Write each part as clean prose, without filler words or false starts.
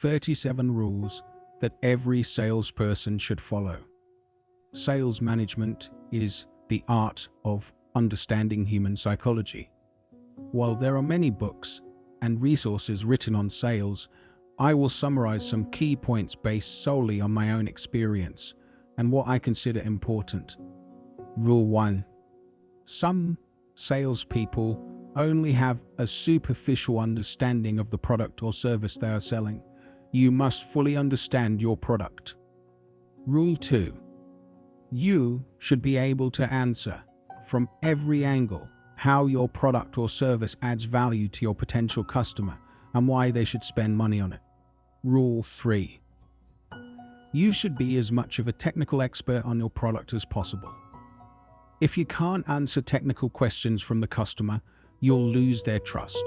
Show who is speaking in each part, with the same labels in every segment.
Speaker 1: 37 rules that every salesperson should follow. Sales management is the art of understanding human psychology. While there are many books and resources written on sales, I will summarize some key points based solely on my own experience and what I consider important. Rule 1. Some salespeople only have a superficial understanding of the product or service they are selling. You must fully understand your product. Rule 2. You should be able to answer from every angle how your product or service adds value to your potential customer and why they should spend money on it. Rule 3. You should be as much of a technical expert on your product as possible. If you can't answer technical questions from the customer, you'll lose their trust.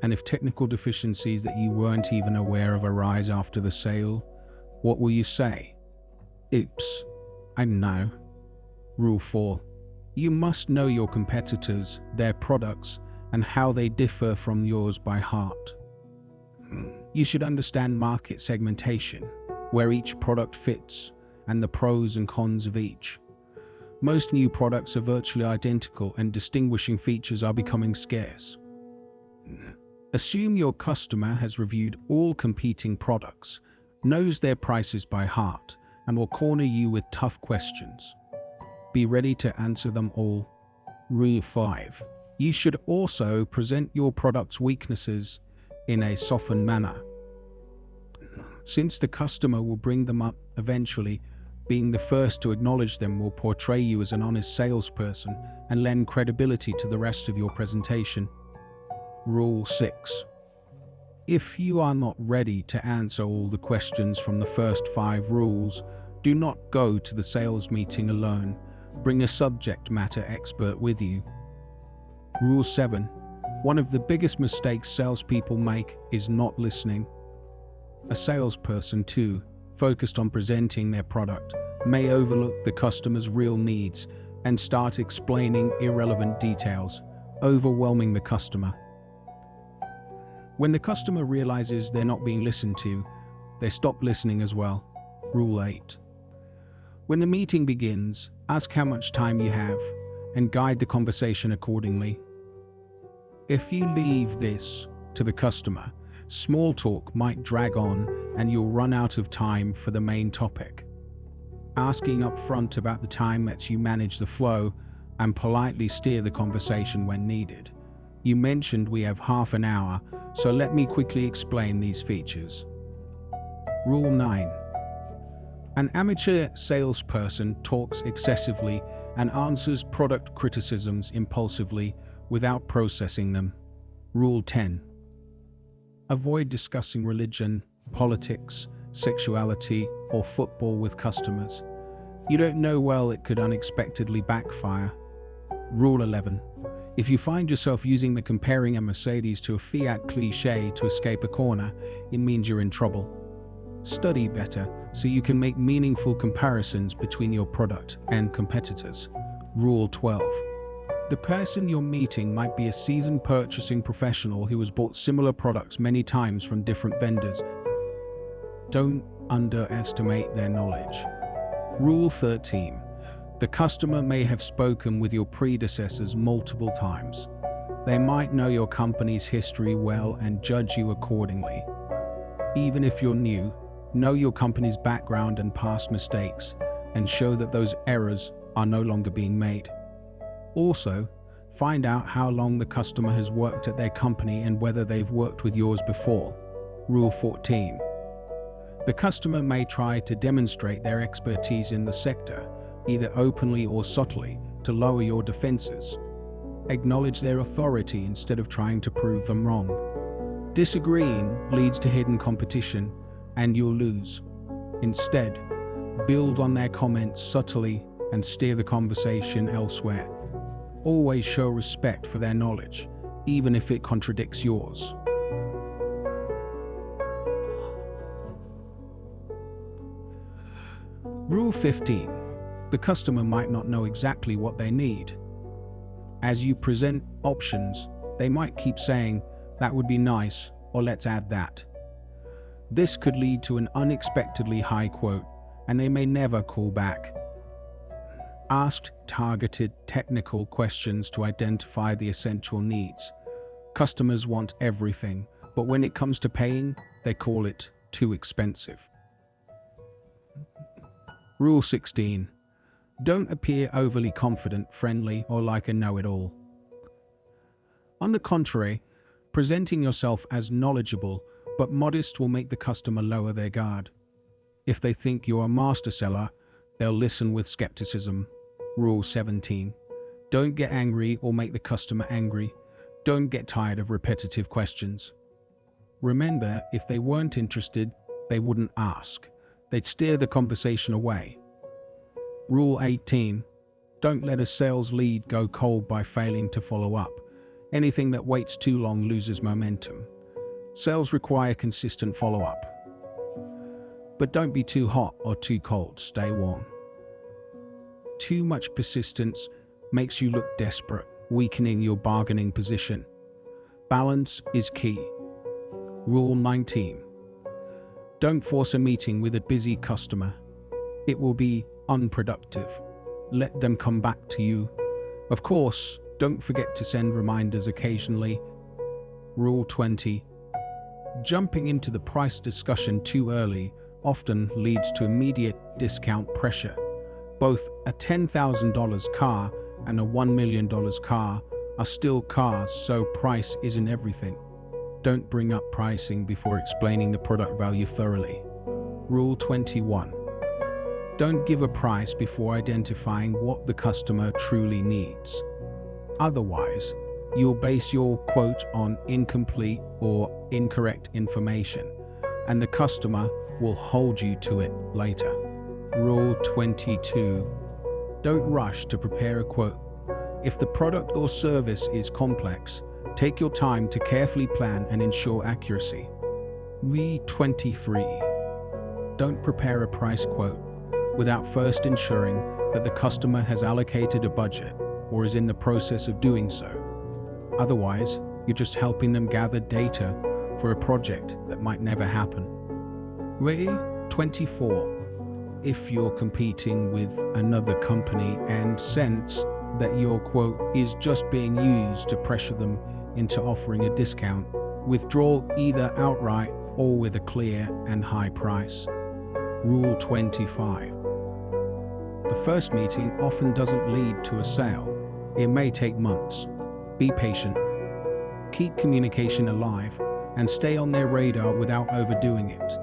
Speaker 1: And if technical deficiencies that you weren't even aware of arise after the sale, what will you say? Oops, I know. Rule 4. You must know your competitors, their products, and how they differ from yours by heart. You should understand market segmentation, where each product fits, and the pros and cons of each. Most new products are virtually identical and distinguishing features are becoming scarce. Assume your customer has reviewed all competing products, knows their prices by heart, and will corner you with tough questions. Be ready to answer them all. Rule 5. You should also present your product's weaknesses in a softened manner. Since the customer will bring them up eventually, being the first to acknowledge them will portray you as an honest salesperson and lend credibility to the rest of your presentation. Rule 6. If you are not ready to answer all the questions from the first 5 rules, do not go to the sales meeting alone. Bring a subject matter expert with you. Rule 7. One of the biggest mistakes salespeople make is not listening. A salesperson, too, focused on presenting their product, may overlook the customer's real needs and start explaining irrelevant details, overwhelming the customer. When the customer realizes they're not being listened to, they stop listening as well. Rule 8. When the meeting begins, ask how much time you have and guide the conversation accordingly. If you leave this to the customer, small talk might drag on and you'll run out of time for the main topic. Asking up front about the time lets you manage the flow and politely steer the conversation when needed. You mentioned we have half an hour, so let me quickly explain these features. Rule 9. An amateur salesperson talks excessively and answers product criticisms impulsively without processing them. Rule 10. Avoid discussing religion, politics, sexuality, or football with customers. You don't know well, it could unexpectedly backfire. Rule 11. If you find yourself using the comparing a Mercedes to a Fiat cliché to escape a corner, it means you're in trouble. Study better so you can make meaningful comparisons between your product and competitors. Rule 12. The person you're meeting might be a seasoned purchasing professional who has bought similar products many times from different vendors. Don't underestimate their knowledge. Rule 13. The customer may have spoken with your predecessors multiple times. They might know your company's history well and judge you accordingly. Even if you're new, know your company's background and past mistakes, and show that those errors are no longer being made. Also, find out how long the customer has worked at their company and whether they've worked with yours before. Rule 14. The customer may try to demonstrate their expertise in the sector, either openly or subtly, to lower your defenses. Acknowledge their authority instead of trying to prove them wrong. Disagreeing leads to hidden competition, and you'll lose. Instead, build on their comments subtly and steer the conversation elsewhere. Always show respect for their knowledge, even if it contradicts yours. Rule 15. The customer might not know exactly what they need. As you present options, they might keep saying, "That would be nice," or "Let's add that." This could lead to an unexpectedly high quote, and they may never call back. Ask targeted technical questions to identify the essential needs. Customers want everything, but when it comes to paying, they call it too expensive. Rule 16. Don't appear overly confident, friendly, or like a know-it-all. On the contrary, presenting yourself as knowledgeable but modest will make the customer lower their guard. If they think you're a master seller, they'll listen with skepticism. Rule 17. Don't get angry or make the customer angry. Don't get tired of repetitive questions. Remember, if they weren't interested, they wouldn't ask. They'd steer the conversation away. Rule 18. Don't let a sales lead go cold by failing to follow up. Anything that waits too long loses momentum. Sales require consistent follow-up. But don't be too hot or too cold, stay warm. Too much persistence makes you look desperate, weakening your bargaining position. Balance is key. Rule 19. Don't force a meeting with a busy customer. It will be unproductive. Let them come back to you. Of course, don't forget to send reminders occasionally. Rule 20. Jumping into the price discussion too early often leads to immediate discount pressure. Both a $10,000 car and a $1 million car are still cars, so price isn't everything. Don't bring up pricing before explaining the product value thoroughly. Rule 21. Don't give a price before identifying what the customer truly needs. Otherwise, you'll base your quote on incomplete or incorrect information, and the customer will hold you to it later. Rule 22. Don't rush to prepare a quote. If the product or service is complex, take your time to carefully plan and ensure accuracy. Rule 23. Don't prepare a price quote without first ensuring that the customer has allocated a budget or is in the process of doing so. Otherwise, you're just helping them gather data for a project that might never happen. Rule 24. If you're competing with another company and sense that your quote is just being used to pressure them into offering a discount, withdraw either outright or with a clear and high price. Rule 25. The first meeting often doesn't lead to a sale. It may take months. Be patient. Keep communication alive and stay on their radar without overdoing it.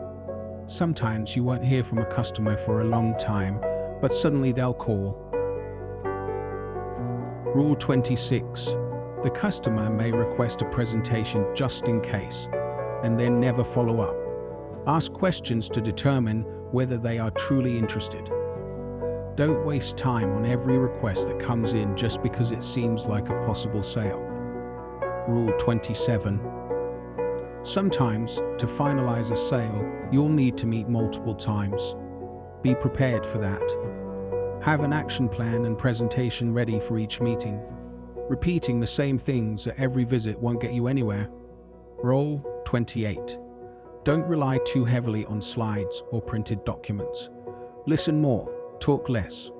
Speaker 1: Sometimes you won't hear from a customer for a long time, but suddenly they'll call. Rule 26. The customer may request a presentation just in case, and then never follow up. Ask questions to determine whether they are truly interested. Don't waste time on every request that comes in just because it seems like a possible sale. Rule 27. Sometimes, to finalize a sale, you'll need to meet multiple times. Be prepared for that. Have an action plan and presentation ready for each meeting. Repeating the same things at every visit won't get you anywhere. Rule 28. Don't rely too heavily on slides or printed documents. Listen more, talk less.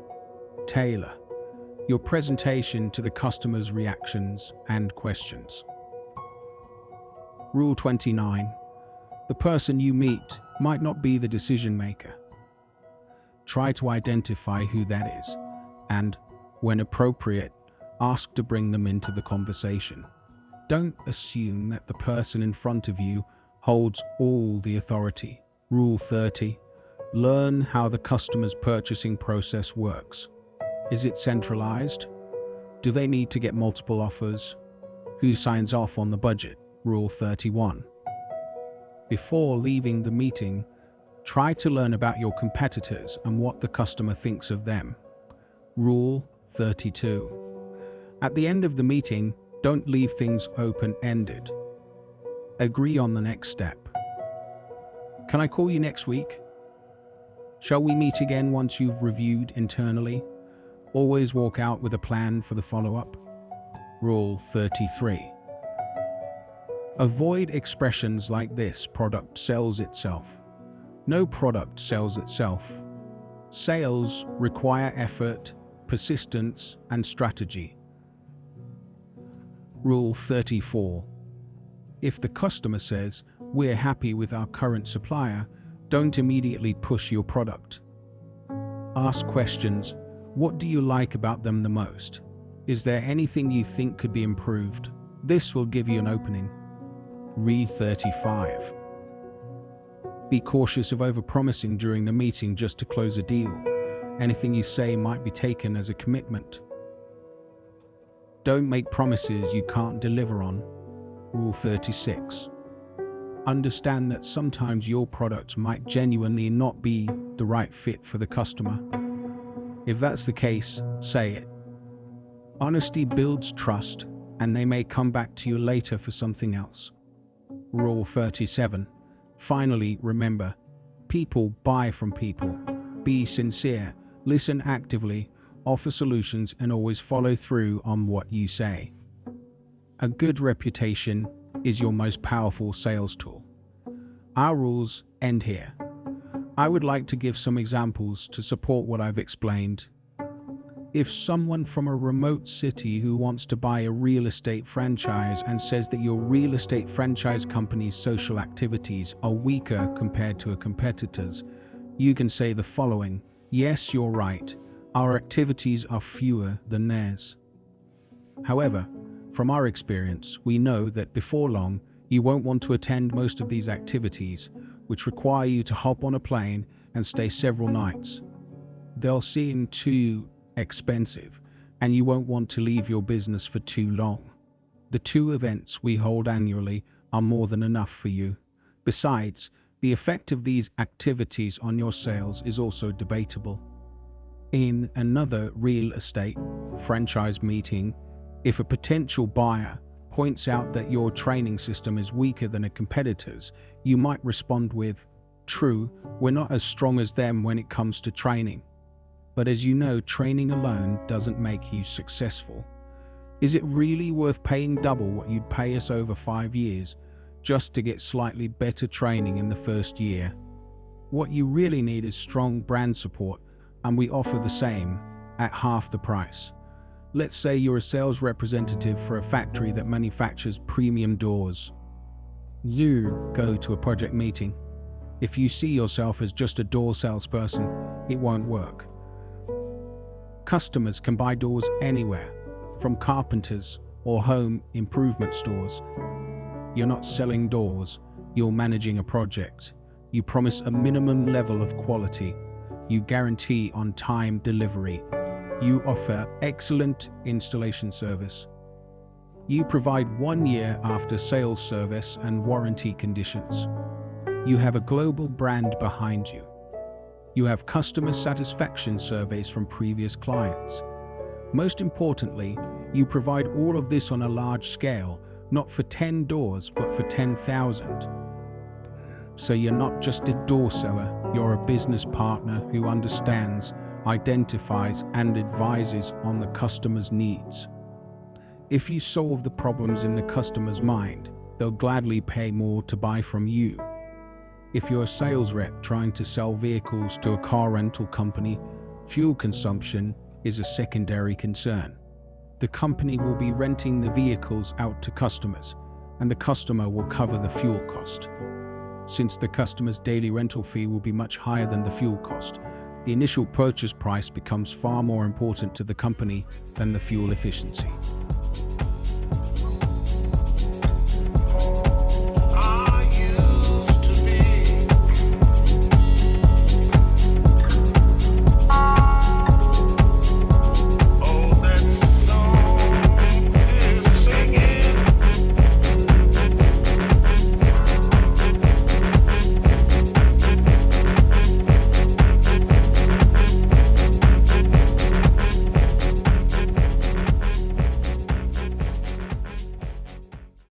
Speaker 1: Tailor your presentation to the customer's reactions and questions. Rule 29. The person you meet might not be the decision maker. Try to identify who that is, and, when appropriate, ask to bring them into the conversation. Don't assume that the person in front of you holds all the authority. Rule 30. Learn how the customer's purchasing process works. Is it centralized? Do they need to get multiple offers? Who signs off on the budget? Rule 31. Before leaving the meeting, try to learn about your competitors and what the customer thinks of them. Rule 32. At the end of the meeting, don't leave things open-ended. Agree on the next step. Can I call you next week? Shall we meet again once you've reviewed internally? Always walk out with a plan for the follow-up. Rule 33. Avoid expressions like this: product sells itself. No product sells itself. Sales require effort, persistence, and strategy. Rule 34. If the customer says, "We're happy with our current supplier," don't immediately push your product. Ask questions. What do you like about them the most? Is there anything you think could be improved? This will give you an opening. Rule 35. Be cautious of overpromising during the meeting just to close a deal. Anything you say might be taken as a commitment. Don't make promises you can't deliver on. Rule 36. Understand that sometimes your product might genuinely not be the right fit for the customer. If that's the case, say it. Honesty builds trust, and they may come back to you later for something else. Rule 37. Finally, remember, people buy from people. Be sincere, listen actively, offer solutions, and always follow through on what you say. A good reputation is your most powerful sales tool. Our rules end here. I would like to give some examples to support what I've explained. If someone from a remote city who wants to buy a real estate franchise and says that your real estate franchise company's social activities are weaker compared to a competitor's, you can say the following: "Yes, you're right. Our activities are fewer than theirs. However, from our experience, we know that before long, you won't want to attend most of these activities, which require you to hop on a plane and stay several nights. They'll seem too expensive, and you won't want to leave your business for too long. The 2 events we hold annually are more than enough for you. Besides, the effect of these activities on your sales is also debatable." In another real estate franchise meeting, if a potential buyer points out that your training system is weaker than a competitor's, you might respond with, "True, we're not as strong as them when it comes to training. But as you know, training alone doesn't make you successful. Is it really worth paying double what you'd pay us over 5 years just to get slightly better training in the first year? What you really need is strong brand support, and we offer the same at half the price. Let's say you're a sales representative for a factory that manufactures premium doors. You go to a project meeting. If you see yourself as just a door salesperson, it won't work. Customers can buy doors anywhere, from carpenters or home improvement stores. You're not selling doors, you're managing a project. You promise a minimum level of quality. You guarantee on-time delivery. You offer excellent installation service. You provide 1 year after sales service and warranty conditions. You have a global brand behind you. You have customer satisfaction surveys from previous clients. Most importantly, you provide all of this on a large scale, not for 10 doors, but for 10,000. So you're not just a door seller, you're a business partner who understands, identifies, and advises on the customer's needs. If you solve the problems in the customer's mind, they'll gladly pay more to buy from you. If you're a sales rep trying to sell vehicles to a car rental company, fuel consumption is a secondary concern. The company will be renting the vehicles out to customers, and the customer will cover the fuel cost. Since the customer's daily rental fee will be much higher than the fuel cost, the initial purchase price becomes far more important to the company than the fuel efficiency.